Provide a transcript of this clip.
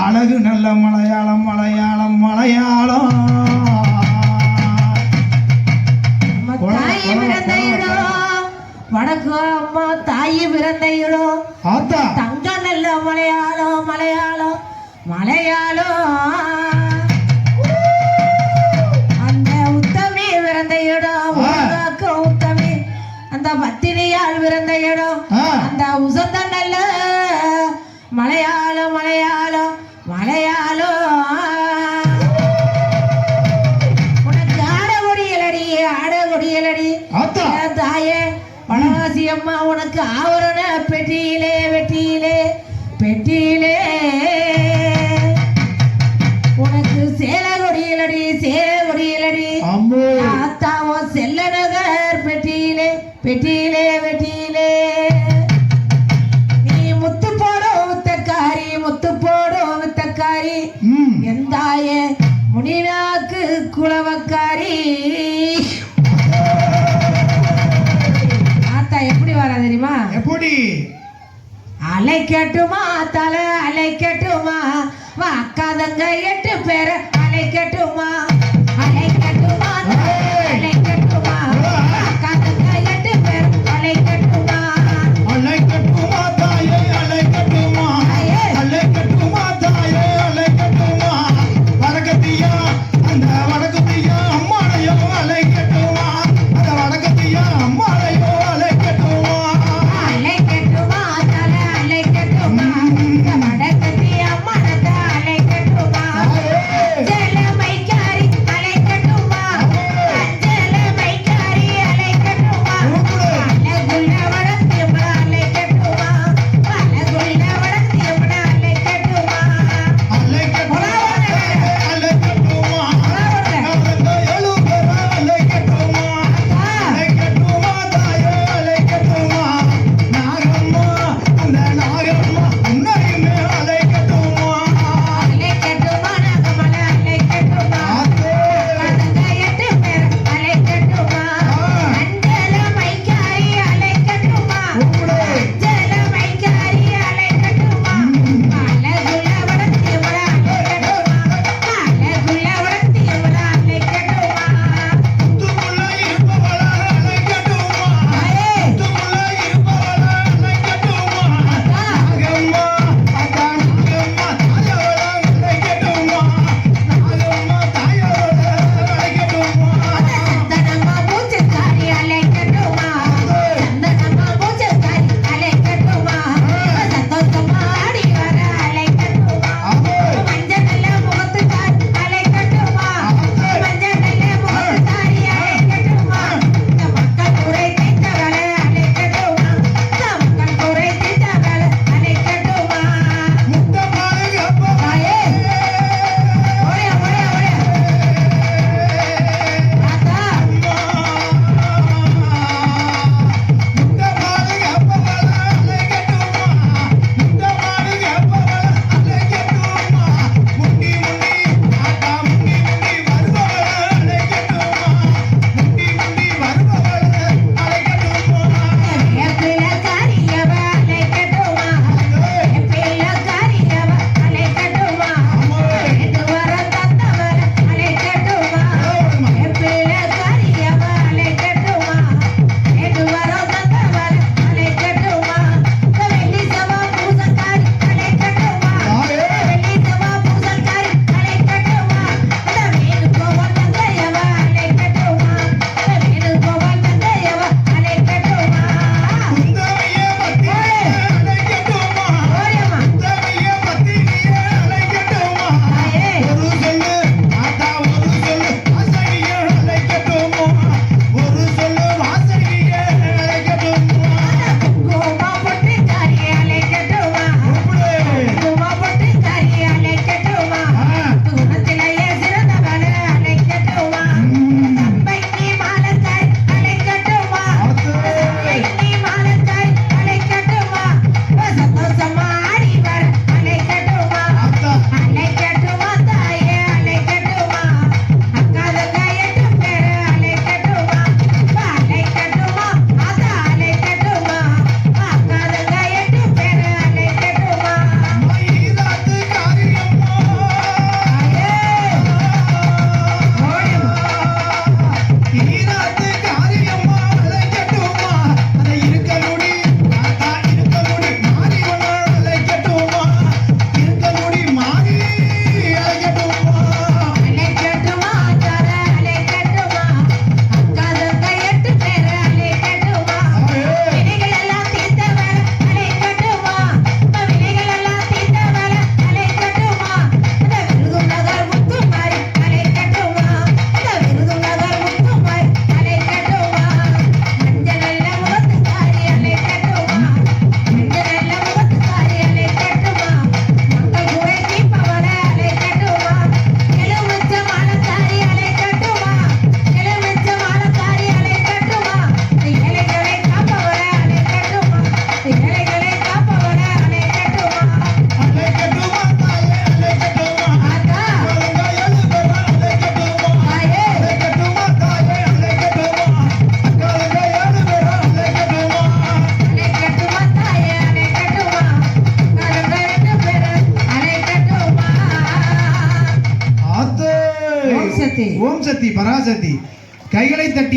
அழகு நல்ல மலையாளம் மலையாளம் மலையாளம் வடக்கு அம்மா தாயி பிறந்த இடம் தங்கம் நல்ல மலையாளம் மலையாளம் மலையாளம் அந்த உத்தமி பிறந்த இடம் உத்தமி அந்த பத்தினியால் பிறந்த இடம் அந்த உசந்த நல்ல மலையாளம் மலையாளம் மலையாளம் உனக்கு ஆடகொடியலடி தாயே பணவாசி அம்மா உனக்கு ஆவரண பெட்டியிலே வெட்டியிலே பெட்டியிலே உனக்கு சேலகொடியலடி ஆத்தாவோ செல்ல நகர் பெட்டியிலே பெட்டியிலே வெட்டியிலே எந்தாய முனிநாக்கு குளவக்காரி ஆத்தா எப்படி வரா தெரியுமா? எப்படி அலை கட்டுமா தலை அலை கட்டுமா வா அக்கா தங்க 8 பேர் அலை கட்டுமா அலை கட்டுமா அலை கட்டுமா அக்கா தங்க 8 பேர் அலை கட்டுமா அலை கட்டுமா தாயே அலை கட்டுமா அலை கட்டுமா தாயே அலை கட்டுமா வடக்கத்தியா அந்த வடக்கத்தியா அம்மாளையோ அலை கட்டுமா அந்த வடக்கத்தியா அம்மாளையோ அலை கட்டுமா தலை அலை கட்டுமா வடக்கத்தியா அம்மாளத்தை அலை கட்டுமா சக்தி ஓம் சக்தி பராசக்தி கைகளை தட்டி